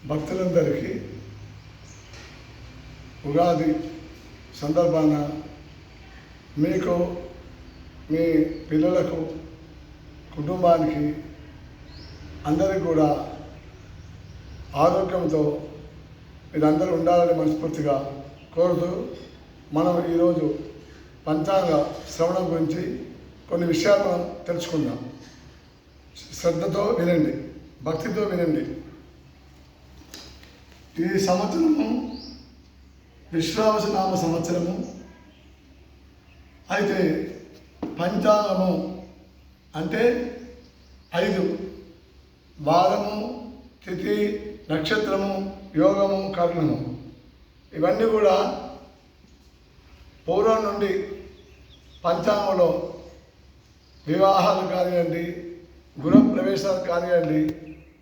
భక్తులందరికీ ఉగాది సందర్భాన మీకు మీ పిల్లలకు కుటుంబానికి అందరికీ కూడా ఆరోగ్యంతో మీరందరూ ఉండాలని మనస్ఫూర్తిగా కోరుతూ మనం ఈరోజు పంచాంగ శ్రవణం గురించి కొన్ని విషయాలు మనం తెలుసుకుందాం. శ్రద్ధతో వినండి, భక్తితో వినండి. ఈ సంవత్సరము విశ్వావసనామ సంవత్సరము. అయితే పంచాంగము అంటే 5 వారము, తిథి, నక్షత్రము, యోగము, కర్ణము ఇవన్నీ కూడా పూర్వం నుండి పంచాంగంలో వివాహాలు కానివ్వండి, గృహప్రవేశాలు కానివ్వండి,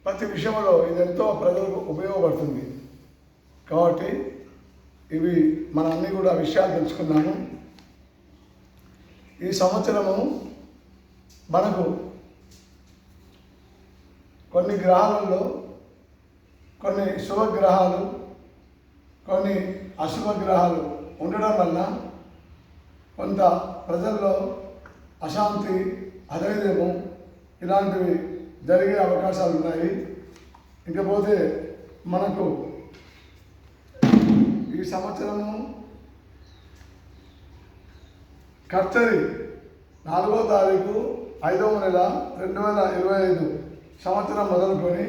ప్రతి విషయంలో ఇది ఎంతో ప్రజలకు ఉపయోగపడుతుంది. కాబట్టి ఇవి మనం అన్నీ కూడా విషయాలు తెలుసుకున్నాము. ఈ సంవత్సరము మనకు కొన్ని గ్రహాలలో కొన్ని శుభగ్రహాలు, కొన్ని అశుభ గ్రహాలు ఉండడం వల్ల కొంత ప్రజల్లో అశాంతి, అధైర్యము ఇలాంటివి జరిగే అవకాశాలు ఉన్నాయి. ఇంకపోతే మనకు ఈ సంవత్సరము కర్తరి 4వ తారీఖు 5వ నెల 2025 సంవత్సరం మొదలుకొని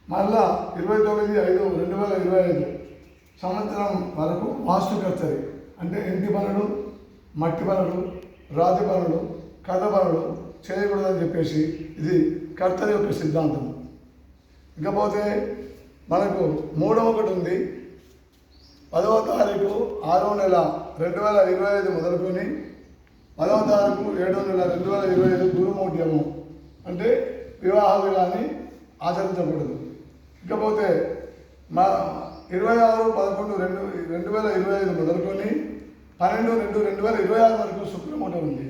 మళ్ళా 29/5/2025 సంవత్సరం వరకు వాస్తు కర్తరి అంటే ఇంటి పనులు, మట్టి పనులు, రాతి పనులు, కథ పనులు చేయకూడదని చెప్పేసి ఇది కర్తరి యొక్క సిద్ధాంతం. ఇకపోతే మనకు 3వ ఒకటి ఉంది. 10వ తారీఖు 6వ నెల 2025 మొదలుకొని 10వ తారీఖు 7వ నెల 2025 గురుమౌఢ్యము అంటే వివాహాలు కానీ ఆచరించకూడదు. ఇకపోతే 26/11/2025 మొదలుకొని 12/2/2026 వరకు శుక్రమూఢం ఉంది.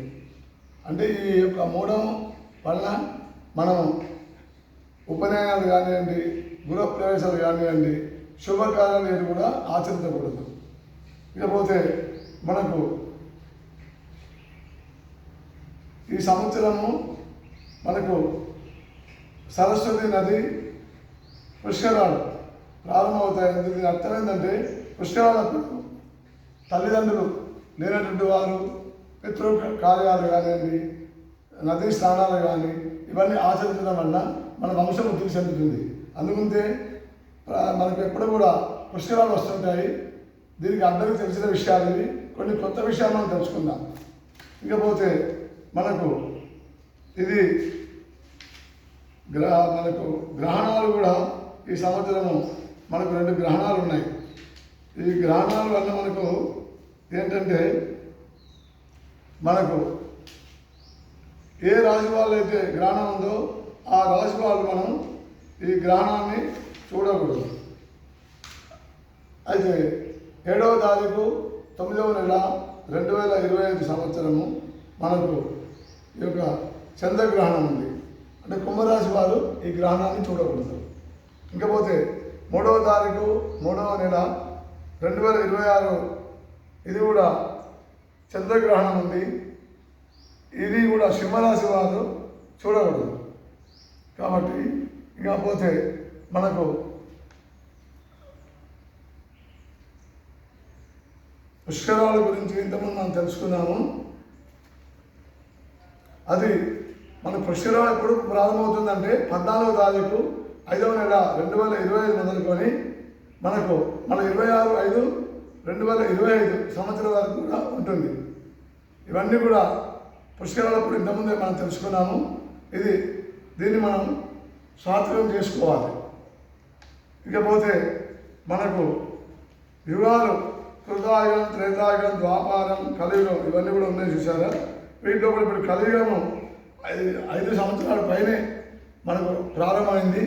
అంటే ఈ యొక్క మూఢం వలన మనం ఉపనయనాలు కానివ్వండి, గృహప్రవేశాలు కానివ్వండి, శుభకార్యాలు కూడా ఆచరించకూడదు. ఇకపోతే మనకు ఈ సంవత్సరము మనకు సరస్వతి నది పుష్కరాలు ప్రారంభమవుతాయి. దీని అర్థం ఏంటంటే పుష్కరాలకు తల్లిదండ్రులు లేనటువంటి వారు పితృ కార్యాలు కానివ్వండి, నదీ స్నానాలు కానీ ఇవన్నీ ఆచరించడం వల్ల మన వంశం వృద్ధి చెందుతుంది. అందుకుంటే మనకు ఎప్పుడు కూడా పుష్కరాలు వస్తుంటాయి. దీనికి అందరికీ తెలిసిన విషయాలు ఇవి. కొన్ని కొత్త విషయాలు మనం తెలుసుకుందాం. ఇకపోతే మనకు ఇది మనకు గ్రహణాలు కూడా ఈ సంవత్సరము మనకు 2 గ్రహణాలు ఉన్నాయి. ఈ గ్రహణాల వల్ల మనకు ఏంటంటే మనకు ఏ రాశి వాళ్ళు అయితే గ్రహణం ఉందో ఆ రాశి వాళ్ళు మనం ఈ గ్రహణాన్ని చూడకూడదు. అయితే 7వ తారీఖు 9వ నెల 2025 సంవత్సరము మనకు ఈ యొక్క చంద్రగ్రహణం ఉంది. అంటే కుంభరాశి వారు ఈ గ్రహణాన్ని చూడకూడదు. ఇంకపోతే 3వ తారీఖు 3వ నెల 2026 ఇది కూడా చంద్రగ్రహణం ఉంది. ఇది కూడా సింహరాశి వారు చూడకూడదు. కాబట్టి ఇకపోతే మనకు పుష్కరాల గురించి ఇంతకుముందు మనం తెలుసుకున్నాము. అది మన పుష్కరం ఎప్పుడు ప్రారంభమవుతుందంటే 14వ తారీఖు 5వ నెల 2025 మొదలుకొని మనకు 26/5/2025 సంవత్సరం వరకు కూడా ఉంటుంది. ఇవన్నీ కూడా పుష్కరాలప్పుడు ఇంతకుముందే మనం తెలుసుకున్నాము. దీన్ని మనం సాత్వికం చేసుకోవాలి. ఇకపోతే మనకు యుగాలు కృతాయుగం, త్రేతాయుగం, ద్వాపారం, కలియుగం ఇవన్నీ కూడా ఉన్నాయి చూసారా. వీటిలో కూడా ఇప్పుడు కలియుగము 5 సంవత్సరాల పైనే మనకు ప్రారంభమైంది.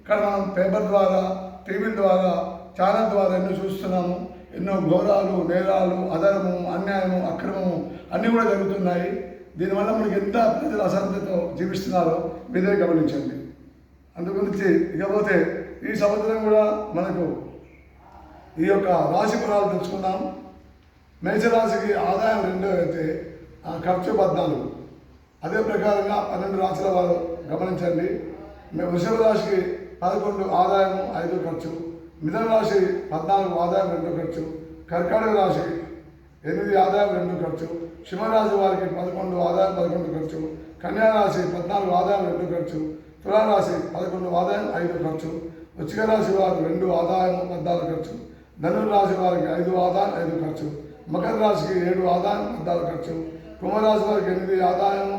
కానీ మనం పేపర్ ద్వారా, టీవీల ద్వారా, ఛానల్ ద్వారా ఎన్నో చూస్తున్నాము. ఎన్నో ఘోరాలు, నేరాలు, అధర్మము, అన్యాయము, అక్రమము అన్నీ కూడా జరుగుతున్నాయి. దీనివల్ల మనకి ఎంత ప్రజలు అశాంతితో జీవిస్తున్నారో మీరే గమనించండి. అందుగురించి ఇకపోతే ఈ సంవత్సరం కూడా మనకు ఈ యొక్క రాశి ఫలాలు తెలుసుకుందాం. మేషరాశికి ఆదాయం 2 అయితే ఖర్చు 14. అదే ప్రకారంగా 12 రాశుల వారు గమనించండి. వృషభ రాశికి 11 ఆదాయం 5 ఖర్చు, మిథున రాశి 14 ఆదాయం 2 ఖర్చు, కర్కాటక రాశి 8 ఆదాయం 2 ఖర్చు, సింహరాశి వారికి 11 ఆదాయం 11 ఖర్చు, కన్యా రాశి 14 ఆదాయం 2 ఖర్చు, తులారాశి 11 ఆదాయం 5 ఖర్చు, వృశ్చిక రాశి వారికి 2 ఆదాయం 14 ఖర్చు, ధనుర్రాశి వారికి 5 ఆదాయం 5 ఖర్చు, మకర రాశికి 7 ఆదాయం 14 ఖర్చు, కుంభరాశి వారికి 8 ఆదాయం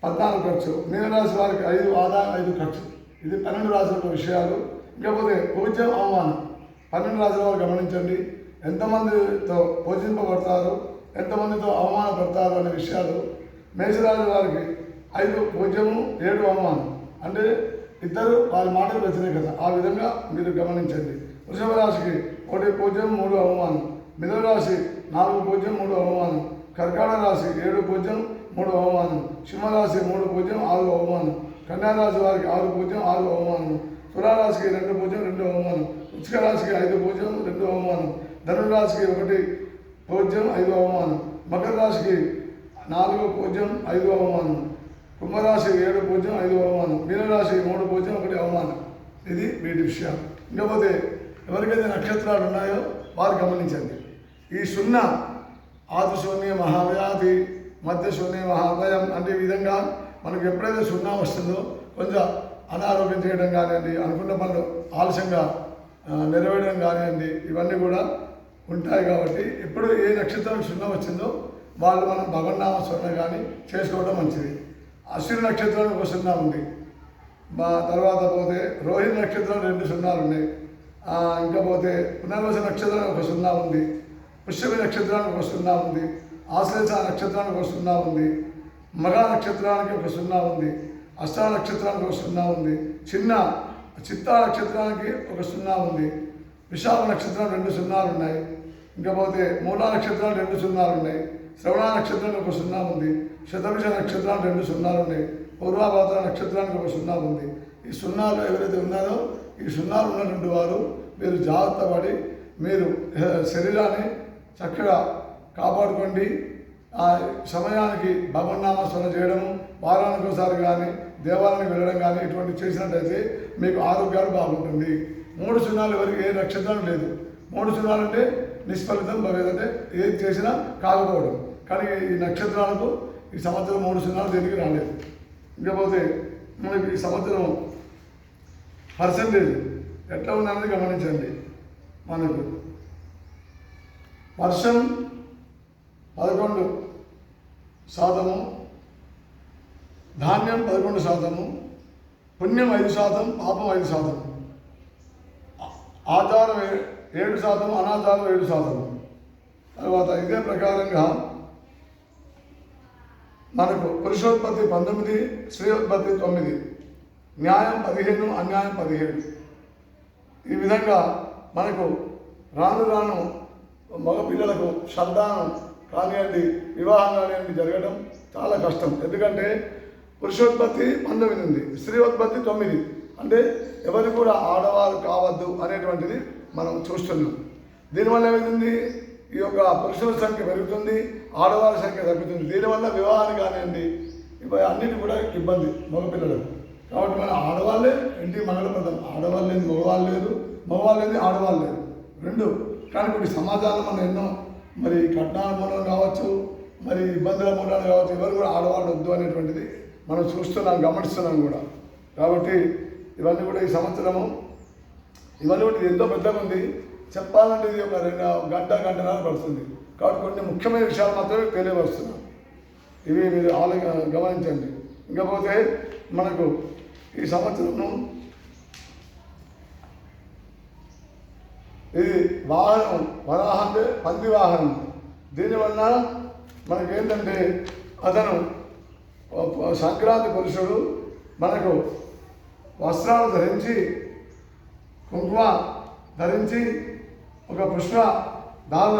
14 ఖర్చు, మీనరాశి వారికి 5 ఆదాయం 5 ఖర్చు. ఇది 12 రాశుల విషయాలు. ఇకపోతే పూజ్యం అవమానం 12 రాశుల వారు గమనించండి. ఎంతమందితో పూజింపబడతారు, ఎంతమందితో అవమానపడతారు అనే విషయాలు. మేషరాశి వారికి 5 పూజ్యము 7 అవమానం, అంటే ఇద్దరు వారి మాటలు వ్యతిరేకత. ఆ విధంగా మీరు గమనించండి. వృషభ రాశికి 1 పూజ్యం 3 అవమానం, మిథున రాశి 4 పూజ్యం 3 అవమానం, కర్కాటక రాశి 7 పూజ్యం 3 అవమానం, సింహరాశి 3 పూజ్యం 6 అవమానం, కన్యా రాశి వారికి 6 పూజ్యం 6 అవమానం, తులారాశికి 2 పూజ్యం 2 అవమానం, వృశ్చిక రాశికి 5 పూజ్యం 2 అవమానం, ధనుర్రాశికి 1 పూజ్యం 5 అవమానం, మకర రాశికి 4 పూజ్యం 5 అవమానం, కుంభరాశి 7 పూజ్యం 5 అవమానం, మీనరాశి 3 పూజ్యం 1 అవమానం. ఇది వీటి విషయం. ఇంకపోతే ఎవరికైతే నక్షత్రాలు ఉన్నాయో వారు గమనించండి. ఈ 0 ఆది శూన్య మహావ్యాధి, మధ్య శూన్య మహాభయం అంటే ఈ విధంగా మనకు ఎప్పుడైతే 0 వస్తుందో కొంచెం అనారోగ్యం చేయడం కానివ్వండి, అనుకున్న పనులు ఆలస్యంగా నెరవేయడం కానివ్వండి, ఇవన్నీ కూడా ఉంటాయి. కాబట్టి ఎప్పుడు ఏ నక్షత్రానికి 0 వచ్చిందో వాళ్ళు మనం భగవన్నామ స్మరణ కానీ చేసుకోవడం మంచిది. అశ్విని నక్షత్రానికి 1 0 ఉంది. మా తర్వాత పోతే రోహిణి నక్షత్రం 2 0 ఉన్నాయి. ఇంకా పోతే పునర్వస నక్షత్రానికి 1 0 ఉంది, పుష్యమి నక్షత్రానికి 1 0 ఉంది, ఆశ్లేష నక్షత్రానికి 1 0 ఉంది, మగా నక్షత్రానికి 1 0 ఉంది, అష్టా నక్షత్రానికి 1 0 ఉంది, చిత్తా నక్షత్రానికి 1 0 ఉంది, విశాఖ నక్షత్రం 2 0 ఉన్నాయి. ఇంకా పోతే మూలా నక్షత్రాలు 2 0 ఉన్నాయి, శ్రవణ నక్షత్రానికి 1 0 ఉంది, శతభిష నక్షత్రాలు 2 0 ఉన్నాయి, పూర్వాభాద్ర నక్షత్రానికి 1 0 ఉంది. ఈ 0 ఎవరైతే ఉన్నారో ఈ 0 ఉన్నటువంటి వారు మీరు జాగ్రత్త పడి మీరు శరీరాన్ని చక్కగా కాపాడుకోండి. ఆ సమయానికి భగవన్నామ స్మరణ చేయడము, వారానికి ఒకసారి కానీ దేవాలయానికి వెళ్ళడం కానీ ఇటువంటి చేసినట్టయితే మీకు ఆరోగ్యాలు బాగుంటుంది. 3 0 ఎవరికి ఏ నక్షత్రం లేదు. 3 0 అంటే నిష్ఫలితం భవేదంటే ఏది చేసినా కాకపోవడం. కానీ ఈ నక్షత్రాలకు ఈ సంవత్సరం 3 0 దేనికి రాలేదు. ఇంకపోతే మనకి ఈ సంవత్సరం పర్సంటేజ్ ఎట్లా ఉందన్నది గమనించండి. మనకు వర్షం 11%, ధాన్యం 11%, పుణ్యం 5%, పాపం 5%, ఆచారం 7%, అనాచారం 7%. తర్వాత ఇదే ప్రకారంగా మనకు పురుషోత్పత్తి 19, స్త్రీయోత్పత్తి 9, న్యాయం 15, అన్యాయం 17. ఈ విధంగా మనకు రాను రాను మగపిల్లలకు సంతానం కానివ్వండి, వివాహం కానివ్వండి జరగడం చాలా కష్టం. ఎందుకంటే పురుషోత్పత్తి 19 ఉంది, స్త్రీయోత్పత్తి 9. అంటే ఎవరు కూడా ఆడవారు కావద్దు అనేటువంటిది మనం చూస్తున్నాం. దీనివల్ల ఏమైంది, ఈ యొక్క పురుషుల సంఖ్య పెరుగుతుంది, ఆడవారి సంఖ్య తగ్గుతుంది. దీనివల్ల వివాహాన్ని కానివ్వండి ఇవి అన్నిటి కూడా ఇబ్బంది మగపిల్లలకు. కాబట్టి మన ఆడవాళ్ళే ఇంటి మంగళప్రదం. ఆడవాళ్ళు లేని మగవాళ్ళు లేదు, మగవాళ్ళు లేని ఆడవాళ్ళు లేదు, 2. కానీ ఇప్పుడు సమాజంలో మనం ఎన్నో మరి కట్నాల మూలం కావచ్చు, మరి ఇబ్బందుల మూలాలు కావచ్చు, ఎవరు కూడా ఆడవాళ్ళు వద్దు అనేటువంటిది మనం చూస్తున్నాం, గమనిస్తున్నాం కూడా. కాబట్టి ఇవన్నీ కూడా ఈ సంవత్సరము ఇవన్నీ కూడా ఎంతో పెద్దగా ఉంది. చెప్పాలంటే ఇది ఒక 2 గంటన్నర పడుతుంది. కాబట్టి కొన్ని ముఖ్యమైన విషయాలు మాత్రమే తెలియవస్తున్నాం. ఇవి మీరు గమనించండి. ఇంకపోతే మనకు ఈ సంవత్సరము ఇది వాహనం, వరాహ అంటే పంది వాహనం. దీనివల్ల మనకేంటంటే అతను సంక్రాంతి పురుషుడు మనకు వస్త్రాలు ధరించి, కుంకుమ ధరించి, ఒక పుష్ప దాన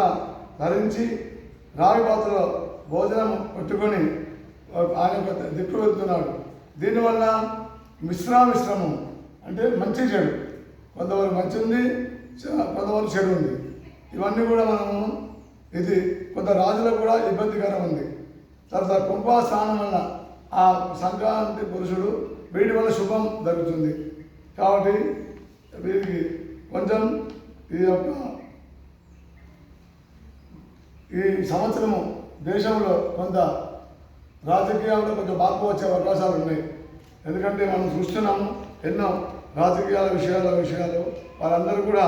ధరించి, రాగి పాత్రలో భోజనం పెట్టుకొని ఆయన దిక్కు వెళ్తున్నాడు. దీనివల్ల మిశ్రమం అంటే మంచి చెడు, కొంతవరకు మంచి ఉంది, కొంతవరకు చెడు ఉంది. ఇవన్నీ కూడా మనము ఇది కొంత రాజులకు కూడా ఇబ్బందికరం ఉంది. తర్వాత కుంభ స్నానం వల్ల ఆ సంక్రాంతి పురుషుడు వీటి వల్ల శుభం జరుగుతుంది. కాబట్టి వీరికి కొంచెం ఈ సంవత్సరము దేశంలో కొంత రాజకీయాల్లో కొంచెం మార్పు వచ్చే అవకాశాలు ఉన్నాయి. ఎందుకంటే మనం చూస్తున్నాము ఎన్నో రాజకీయాల విషయాలు వాళ్ళందరూ కూడా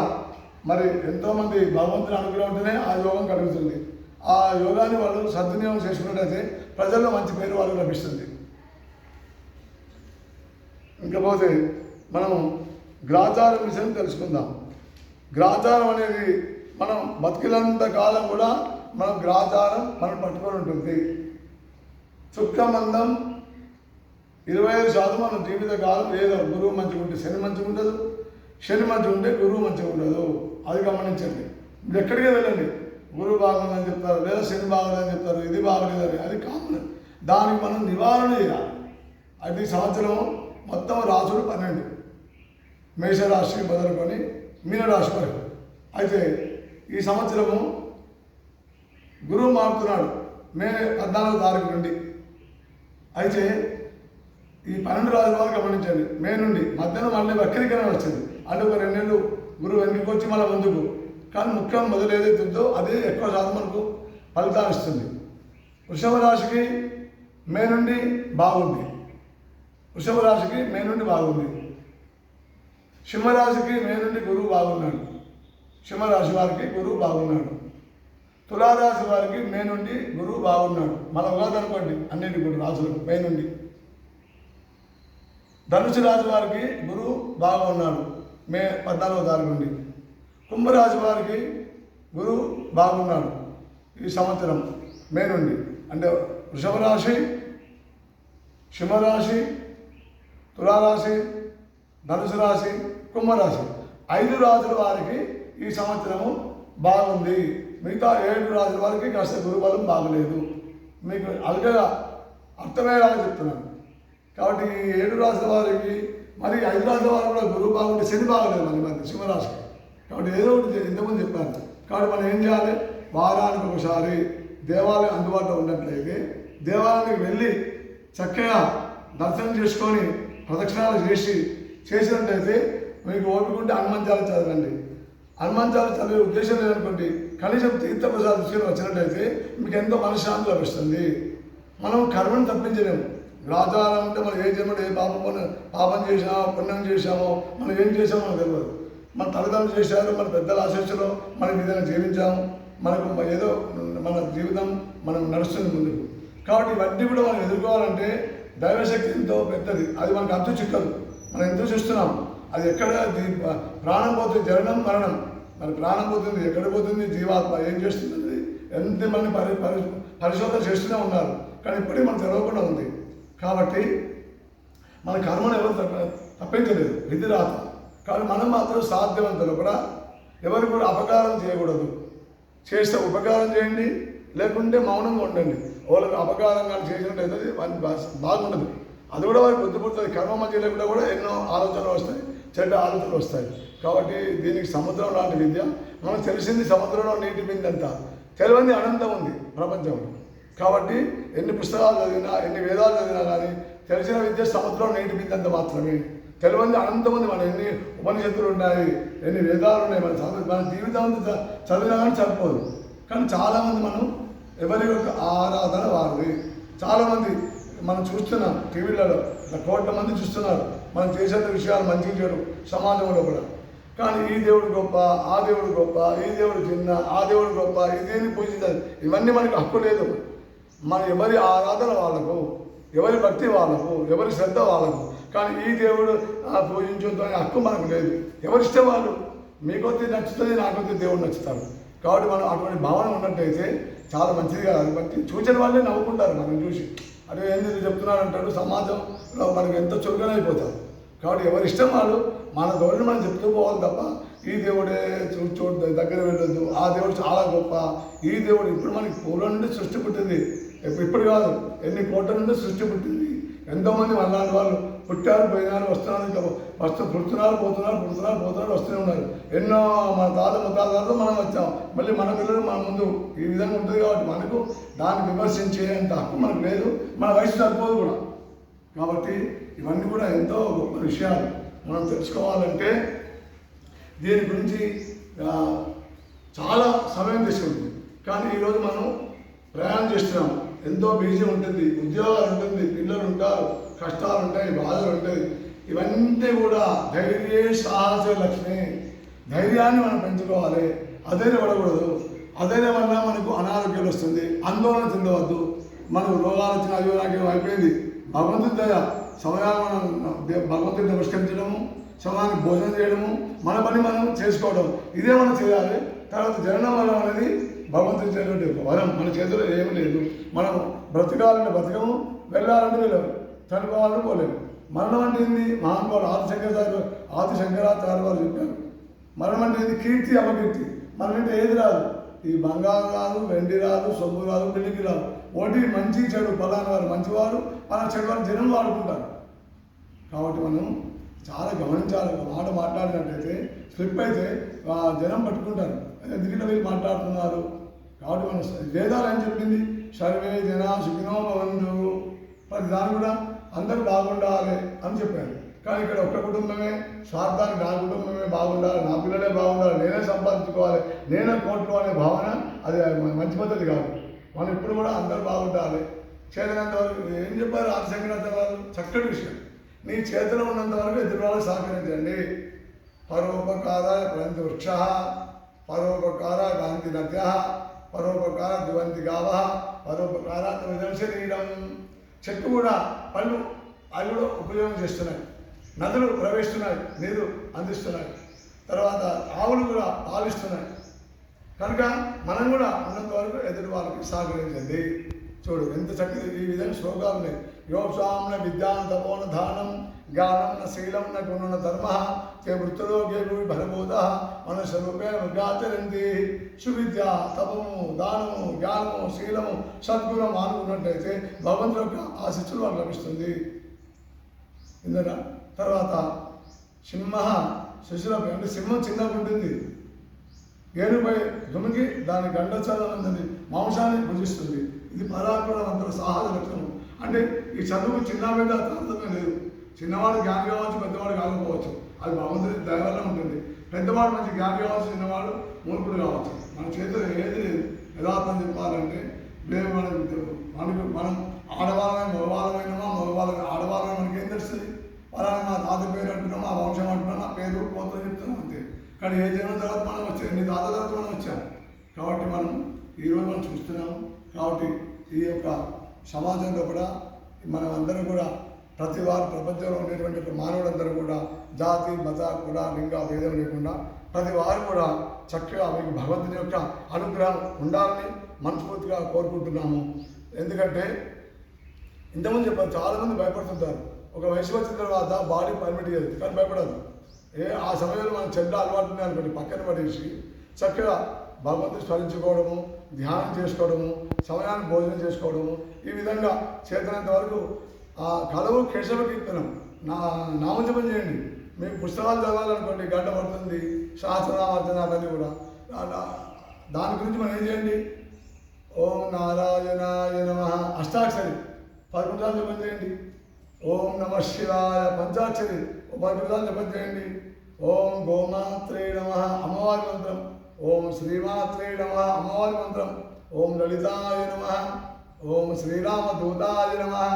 మరి ఎంతోమంది భగవంతుని అనుగ్రహం ఉంటేనే ఆ యోగం కలుగుతుంది. ఆ యోగాన్ని వాళ్ళు సద్వినియోగం చేసుకున్నట్టయితే ప్రజల్లో మంచి పేరు వాళ్ళకు లభిస్తుంది. ఇంకపోతే మనము గ్రాచారం విషయం తెలుసుకుందాం. గ్రాచారం అనేది మనం బతికినంత కాలం కూడా మనం గ్రాచారం మనం పట్టుకొని ఉంటుంది. చుక్కమందం 25% మన జీవిత కాలం ఏదో గురువు మంచిగా ఉంటే శని మంచిగా ఉండదు, శని మంచిగా ఉంటే గురువు మంచిగా ఉండదు. అది గమనించండి. మీరు ఎక్కడికే వెళ్ళండి, గురువు బాగుందని చెప్తారు, లేదా శని బాగుందని చెప్తారు, ఇది బాగుండేదని, అది కామన్. దానికి మనం నివారణ చేయాలి. అది సంవత్సరం మొత్తం రాసుడు 12, మేషరాశి మొదలుకొని మీనరాశి వరకు. అయితే ఈ సంవత్సరము గురువు మారుతున్నాడు మే 14వ తారీఖు నుండి. అయితే ఈ 12 రాజుల వారు గమనించండి, మే నుండి మధ్యాహ్నం మళ్ళీ వక్రీకరణ వచ్చింది. అంటే ఒక 2 నెలలు గురువు వెనక్కి వచ్చి మళ్ళీ ముందుకు. కానీ ముఖ్యం మొదలు ఏదైతే ఉందో అదే ఎక్కువ శాతం మనకు ఫలితాన్ని ఇస్తుంది. వృషభ రాశికి మే నుండి బాగుంది, వృషభ రాశికి మే నుండి బాగుంది. సింహరాశికి మే నుండి గురువు బాగున్నాడు, సింహరాశి వారికి గురువు బాగున్నాడు. తులారాశి వారికి మే నుండి గురువు బాగున్నాడు. మన ఉగాది అనుకోండి అన్నిటి కూడా రాశులకు మే నుండి. ధనుసు రాశి వారికి గురువు బాగా ఉన్నాడు మే 14వ తారీఖు నుండి. కుంభరాశి వారికి గురువు బాగున్నాడు ఈ సంవత్సరం మే నుండి. అంటే వృషభ రాశి, సింహరాశి, తులారాశి, ధనుసు రాశి, కుంభరాశి 5 రాశుల వారికి ఈ సంవత్సరము బాగుంది. మిగతా 7 రాశుల వారికి కాస్త గురుబలం బాగలేదు. మీకు అల్గగా అర్థమయ్యేలాగా చెప్తున్నాను. కాబట్టి ఈ 7 రాశుల వారికి మరి 5 రాశుల వారు కూడా గురువు బాగుంటే శని బాగలేదు మరి సింహరాశికి. కాబట్టి ఏదో ఒకటి ఇంతకుముందు చెప్పాను. కాబట్టి మనం ఏం చేయాలి, వారానికి ఒకసారి దేవాలయం అందుబాటులో ఉన్నట్లయితే దేవాలయానికి వెళ్ళి చక్కగా దర్శనం చేసుకొని ప్రదక్షిణాలు చేసినట్లయితే మీకు ఓపిక ఉంటే హనుమంతాలు చదవండి. హనుమంతాలు చదివే ఉద్దేశం లేదనుకోండి, కనీసం తీర్థప్రసాద దృష్టిలో వచ్చినట్లయితే మీకు ఎంతో మనశ్శాంతి లభిస్తుంది. మనం కర్మను తప్పించలేము. గ్రాచారం అంటే మనం ఏ జన్మలో ఏ పాపం చేసామో పుణ్యం చేసామో మనం ఏం చేసామో మనకు తెలియదు. మన తల్లిదండ్రులు చేశారు, మన పెద్దల ఆశీస్సులో మనం విధంగా జీవించాము, మనకు ఏదో మన జీవితం మనం నడుస్తుంది ముందుకు. కాబట్టి ఇవన్నీ కూడా మనం ఎదుర్కోవాలంటే దైవశక్తి ఎంతో పెద్దది. అది మనకు అంతు చిక్కదు. మనం ఎంతో చూస్తున్నాం. అది ఎక్కడ ప్రాణం పోతుంది, జననం మరణం. మరి ప్రాణం పోతుంది, ఎక్కడ పోతుంది, జీవాత్మ ఏం చేస్తుంది, ఎంతమంది పరిశోధన చేస్తూనే ఉన్నారు. కానీ ఇప్పటికీ మనకు తెలవకుండా ఉంది. కాబట్టి మన కర్మను ఎవరు తప్పించలేదు, విధి రాత. కానీ మనం మాత్రం సాధ్యవంతులు కూడా ఎవరికి కూడా అపకారం చేయకూడదు. చేస్తే ఉపకారం చేయండి, లేకుంటే మౌనంగా ఉండండి. వాళ్ళకి అపకారం కానీ చేసినట్టయితే వారికి బాగుండదు. అది కూడా వారికి బుద్ధిపడుతుంది. కర్మ మధ్య లేకుండా కూడా ఎన్నో ఆలోచనలు వస్తాయి, చెడ్డ ఆలోచనలు వస్తాయి. కాబట్టి దీనికి సముద్రం లాంటి విద్య. మనకు తెలిసింది సముద్రంలో నీటి బిందె అంతా, తెలియంది అనంతం ఉంది ప్రపంచంలో. కాబట్టి ఎన్ని పుస్తకాలు చదివినా, ఎన్ని వేదాలు చదివినా కానీ తెలిసిన విద్య సముద్రం నీటి బిందె అంత మాత్రమే. తెలియంది అనంతం ఉంది. మన ఎన్ని ఉపనిషత్తులు ఉన్నాయి, ఎన్ని వేదాలు ఉన్నాయి, మన జీవితం చదివినా కానీ సరిపోదు. కానీ చాలామంది మనం ఎవరి యొక్క ఆరాధన వారిది. చాలామంది మనం చూస్తున్నాం, టీవీలలో కోట్ల మంది చూస్తున్నారు మనం చేసే విషయాలు మంచి చెడు సమాజంలో కూడా. కానీ ఈ దేవుడు గొప్ప, ఆ దేవుడు గొప్ప, ఈ దేవుడు చిన్న, ఆ దేవుడు గొప్ప, ఇదేని పూజించాలి, ఇవన్నీ మనకు హక్కు లేదు. మన ఎవరి ఆరాధన వాళ్ళకు, ఎవరి భక్తి వాళ్ళకు, ఎవరి శ్రద్ధ వాళ్ళకు. కానీ ఈ దేవుడు పూజించొద్దు అనే హక్కు మనకు లేదు. ఎవరిష్టం వాళ్ళు. మీకొద్ది నచ్చుతుంది, నాకొద్ది దేవుడు నచ్చుతాడు. కాబట్టి మనం అటువంటి భావన ఉన్నట్టయితే చాలా మంచిది కాదు. అది బట్టి చూసిన వాళ్ళే నవ్వుకుంటారు మనం చూసి. అదే ఏంది చెప్తున్నారు అంటాడు, సమాజంలో మనకు ఎంతో చురుకన అయిపోతారు. కాబట్టి ఎవరిష్టం వాళ్ళు మన దేవుడిని మనం చెప్తూ పోవాలి తప్ప ఈ దేవుడే చోటు దగ్గర వెళ్ళొద్దు, ఆ దేవుడు చాలా గొప్ప, ఈ దేవుడు ఇప్పుడు మనకి పూర్వం నుండి సృష్టి పుట్టింది, ఇప్పుడు కాదు, ఎన్ని కోట్ల నుండి సృష్టి పుట్టింది. ఎంతోమంది మనలాంటి వాళ్ళు పుట్టారు, పోయినారు, వస్తున్నారు, ఇంకా పుడుతున్నారు, పోతున్నారు, వస్తూనే ఉన్నారు. ఎన్నో మన తాత ముత్తాతలతో మనం వచ్చాం. మళ్ళీ మన పిల్లలు మన ముందు ఈ విధంగా ఉంటుంది కాబట్టి మనకు దాన్ని విమర్శించేంత హక్కు మనకు లేదు, మన వయసు సరిపోదు కూడా. కాబట్టి ఇవన్నీ కూడా ఎంతో గొప్ప విషయాలు మనం తెలుసుకోవాలంటే దీని గురించి చాలా సమయం తీసుకుంటుంది. కానీ ఈరోజు మనం ప్రయాణం చేస్తున్నాం, ఎంతో బిజీ ఉంటుంది, ఉద్యోగాలు ఉంటుంది, పిల్లలు ఉంటారు, కష్టాలు ఉంటాయి, బాధలు ఉంటాయి. ఇవన్నీ కూడా ధైర్యే సాహస లక్ష్మి. ధైర్యాన్ని మనం పెంచుకోవాలి, అధైర్యం పడకూడదు. అధైర్యం వల్ల మనకు అనారోగ్యాలు వస్తుంది, ఆందోళన చెందవద్దు. మనకు రోగాలు వచ్చిన అయ్యో నాకేం అయిపోయింది. భగవంతుడి దయ సమయాన్ని మనం భగవంతుడిని నమస్కరించడము, సమయానికి భోజనం చేయడము, మన పని మనం చేసుకోవడం, ఇదే మనం చేయాలి. తర్వాత జననం వరం అనేది భగవంతుడి చేసేటువంటి వరం, మన చేతిలో ఏమీ లేదు. మనం బ్రతకాలంటే బ్రతకము, వెళ్ళాలంటే వెళ్ళము, చనిపోవాలంటే పోలేము. మరణం అంటే ఏంది? మహానుభావుడు ఆది శంకరాచార్య వారు చెప్పారు, మరణం అంటే ఏంది? కీర్తి అపకీర్తి. మనం అంటే ఏది రాదు, ఈ బంగారం రాదు, వెండి రాదు, సొమ్ము రాదు, పెళ్లికి రాదు. ఒకటి మంచి చెడు, పలానా వారు మంచివారు, మన చెడు వారు జనం వాడుకుంటారు. కాబట్టి మనం చాలా గమనించాలి. ఒక మాట మాట్లాడినట్టయితే స్లిప్ అయితే జనం పట్టుకుంటారు, ఎందుకంటే వీళ్ళు మాట్లాడుతున్నారు. కాబట్టి మనం వేదాలు ఏం చెప్పింది? సర్వే జన సుఖినో భవంతు, ప్రతి దాన్ని కూడా అందరూ బాగుండాలి అని చెప్పారు. కానీ ఇక్కడ ఒక్క కుటుంబమే స్వార్థానికి, నా కుటుంబమే బాగుండాలి, నా పిల్లలే బాగుండాలి, నేనే సంపాదించుకోవాలి, నేనే కోట్లు అనే భావన అది మంచి పద్ధతి కాదు. మనం ఇప్పుడు కూడా అందరూ బాగుండాలి. చేతనంత వరకు ఏం చెప్పారు ఆదిశంకరాచార్య వారు? చక్కటి విషయం. నీ చేతిలో ఉన్నంత వరకు ఎదురు వాళ్ళకి సహకరించండి. పరోపకారాయ ప్రయంతి వృక్ష, పరోపకారాయ కాంతి నద్య, పరోపకార దువంతి గావ, పరోపకార శరీరం. చెట్టు కూడా పళ్ళు అవి కూడా ఉపయోగం చేస్తున్నాయి, నదులు ప్రవేశిస్తున్నాయి, నీరు అందిస్తున్నాయి, తర్వాత ఆవులు కూడా పాలిస్తున్నాయి. కనుక మనం కూడా ఉన్నంత వరకు ఎదుటి వాళ్ళకి సహకరించండి. చూడు ఎంత చక్కగా ఈ విధంగా శ్లోకాలు ఉన్నాయి. యోసాంన విద్యాం తపోన దానం జ్ఞానం న శీలం న గుణ ధర్మ తే వృత్తిలో గేలు భరబోధ మన స్వరూపేణ విద్యాచరంతి. సువిద్య, తపము, దానము, జ్ఞానము, శీలము, సద్గుణం అనుకున్నట్టయితే భగవంతుడి యొక్క ఆశీస్సులు వాళ్ళకి లభిస్తుంది. ఇందులో తర్వాత సింహ శిశులపై, అంటే సింహం చిన్నగా ఉంటుంది, ఏనుపై దుమికి దాని గండచలనందని మాంసాన్ని భుజిస్తుంది. ఇది పరాక్రమవంతుల సాహస లక్షణం. అంటే ఈ చదువు చిన్న పెద్ద తారతమ్యం లేదు. చిన్నవాడు జ్ఞాని కావచ్చు, పెద్దవాడు కాకపోవచ్చు, అది భగవంతుడి దయ వల్ల ఉంటుంది. పెద్దవాడు మంచి జ్ఞాని కావచ్చు, చిన్నవాడు మూర్ఖుడు కావచ్చు. మన చేతిలో ఏది లేదు. యథార్థం చెప్పాలంటే మేము మనం ఆడవాళ్ళమైన మగవాళ్ళమైనమా, ఆడవాళ్ళని మనకి ఏం తెలుస్తుంది? పలానా మా తాత పేరు అంటున్నాం, మా వంశం అంటున్నాం, నా పేరు పోతూ చెప్తున్నాం అంతే. కానీ ఏ జన్మ తర్వాత మనం వచ్చాం, ఎన్ని తాత తర్వాత మనం వచ్చాం. కాబట్టి మనం ఈరోజు మనం చూస్తున్నాము. కాబట్టి ఈ యొక్క సమాజంలో కూడా మనం అందరం కూడా ప్రతి వారు ప్రపంచంలో ఉండేటువంటి మానవులందరూ కూడా జాతి, మత, కుల, లింగ భేదం లేకుండా ప్రతి వారు కూడా చక్కగా మీకు భగవంతుని యొక్క అనుగ్రహం ఉండాలని మనస్ఫూర్తిగా కోరుకుంటున్నాము. ఎందుకంటే ఇంతకుముందు చెప్పారు, చాలామంది భయపడుతుంటారు. ఒక వయసు వచ్చిన తర్వాత బాడీ పర్మిట్ చేయదు, కానీ భయపడదు. ఆ సమయంలో మనం చెడ్డ అలవాటుని అనుకోండి పక్కన పడేసి చక్కగా భగవంతుని స్మరించుకోవడము, ధ్యానం చేసుకోవడము, సమయానికి భోజనం చేసుకోవడము, ఈ విధంగా చేతనంత వరకు కలవు కేశవ కీర్తనం నామజపం చేయండి. మీకు పుస్తకాలు చదవాలనుకోండి, గంట పడుతుంది, శాస్త్రనామార్చనాలన్నీ కూడా. దాని గురించి మనం ఏం చేయండి? ఓం నారాయణాయ నమః అష్టాక్షరి 11 సార్లు జపం చేయండి. ఓం నమ శివాయ పంచాక్షరి 11 సార్లు జపం చేయండి. ఓం గోమాత్రే నమః అమ్మవారి మంత్రం, ఓం శ్రీమాత్రే నమః అమ్మవారి మంత్రం, ఓం లలితాయ నమః, ఓం శ్రీరామదూతాయ నమః.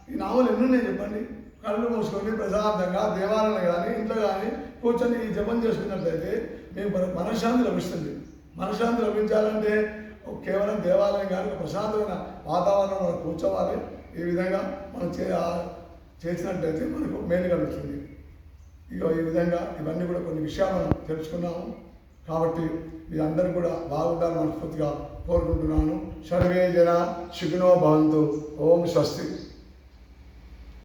ఈ నామాలు ఎన్నున్నాయి చెప్పండి. కళ్ళు మూసుకొని ప్రశాంతంగా దేవాలయంలో కానీ ఇంట్లో కానీ కూర్చొని ఈ జపం చేసుకున్నట్లయితే మీకు మనశ్శాంతి లభిస్తుంది. మనశ్శాంతి లభించాలంటే కేవలం దేవాలయం కానీ ప్రశాంతమైన వాతావరణంలో కూర్చోవాలి. ఈ విధంగా మనం చేసినట్లయితే మనకు మేలు కలుగుతుంది. ఇక ఈ విధంగా ఇవన్నీ కూడా కొన్ని విషయాలు మనం తెలుసుకున్నాము. కాబట్టి మీ అందరూ కూడా బాగుండాలని మనస్ఫూర్తిగా కోరుకుంటున్నాను. సర్వే జన సుఖినో భవంతు. ఓం స్వస్తి.